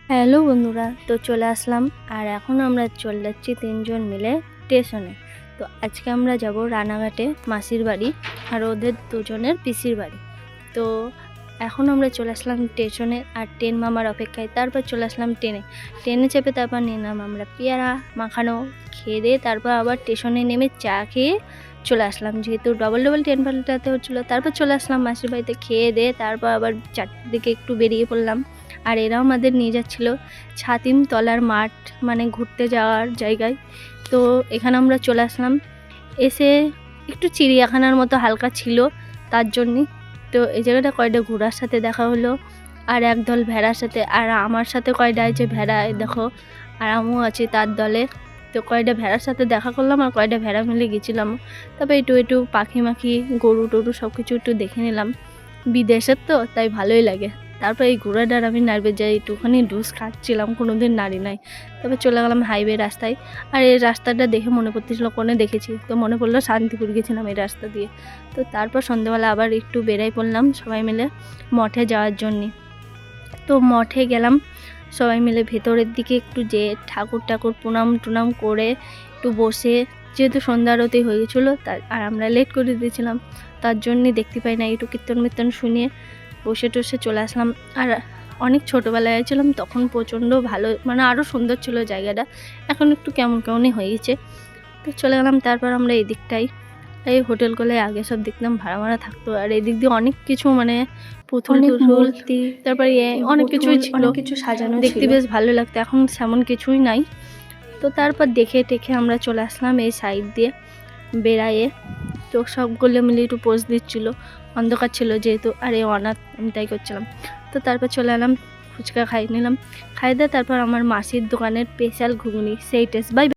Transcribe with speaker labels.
Speaker 1: Hello বন্ধুরা, তো চলে আসলাম। আর এখন আমরা চলে যাচ্ছি 3 জন মিলে স্টেশনে। তো আজকে আমরা যাব রানাঘাটে মাসির বাড়ি আর ওদের দুজনের পিসির বাড়ি। তো এখন আমরা চলে আসলাম স্টেশনে আর ট্রেন মামার অপেক্ষায়। তারপর চলে আসলাম ট্রেনে চেপে তারপর নিলাম আমরা পেয়ারা মাখানো খেয়ে দিয়ে তারপর আবার স্টেশনে নেমে চা খেয়ে চলে আসলাম, যেহেতু ডবল ট্রেন পাল্টাতে হচ্ছিলো। তারপর চলে আসলাম মাসির বাড়িতে খেয়ে দিয়ে তারপর আবার 4টার দিকে একটু বেরিয়ে পড়লাম। আর এরাও আমাদের নিয়ে যাচ্ছিলো ছাতিম তলার মাঠ, মানে ঘুরতে যাওয়ার জায়গায়। তো এখানে আমরা চলে আসলাম, এসে একটু চিড়িয়াখানার মতো হালকা ছিল তার জন্যে। তো এই জায়গাটা কয়টা ঘোড়ার সাথে দেখা হলো আর একদল ভেড়ার সাথে, আর আমার সাথে কয়টা আছে ভেড়া, দেখো আর আমিও আছি তার দলে। তো কয়টা ভেড়ার সাথে দেখা করলাম আর কয়টা ভেড়া মিলে গেছিলাম। তারপর একটু পাখি মাখি গরু টরু সব কিছু একটু দেখে নিলাম, বিদেশের তো তাই ভালোই লাগে। তারপর এই ঘোড়াটার আমি নাড়বে যাই একটুখানি ডুস খাচ্ছিলাম, কোনো দিন নাড়ি নাই। তবে চলে গেলাম হাইওয়ে রাস্তায়। আর এই রাস্তাটা দেখে মনে পড়তেছিল কোনে দেখেছি, তো মনে পড়লো শান্তিপুর গেছিলাম এই রাস্তা দিয়ে। তো তারপর সন্ধ্যেবেলা আবার একটু বেরাই পড়লাম সবাই মিলে মঠে যাওয়ার জন্যে। তো মঠে গেলাম সবাই মিলে, ভেতরের দিকে একটু যেয়ে ঠাকুর প্রণাম করে একটু বসে, যেহেতু সন্ধ্যা আরতি হয়ে গেছিলো তার আর আমরা লেট করে দিয়েছিলাম, তার জন্যই দেখতে পাই না, একটু কীর্তন শুনিয়ে বসে টসে চলে আসলাম। আর অনেক ছোটোবেলায় ছিলাম তখন প্রচণ্ড ভালো, মানে আরও সুন্দর ছিল জায়গাটা, এখন একটু কেমনই হয়ে গেছে। তো চলে গেলাম। তারপর আমরা এই দিকটাই, এই হোটেলগুলোয় আগে সব দেখতাম ভাড়া থাকতো, আর এদিক দিয়ে অনেক কিছু মানে পুতুল মূর্তি, তারপরে অনেক কিছুই ছিল, অনেক কিছু সাজানো, দেখতে বেশ ভালো লাগতো। এখন সেমন কিছুই নাই। তো তারপর দেখে টেখে আমরা চলে আসলাম এই সাইড দিয়ে বেড়াইয়ে। তো সবগুলো মিলে একটু পোজ দিচ্ছিলো, অন্ধকার ছিল যেহেতু, আর এই অনাথ আমি তাই করছিলাম। তো তারপর চলে এলাম, ফুচকা খাই নিলাম, খাই দিয়ে তারপর আমার মাসির দোকানের স্পেশাল ঘুগনি সেই টেস্ট। বাই।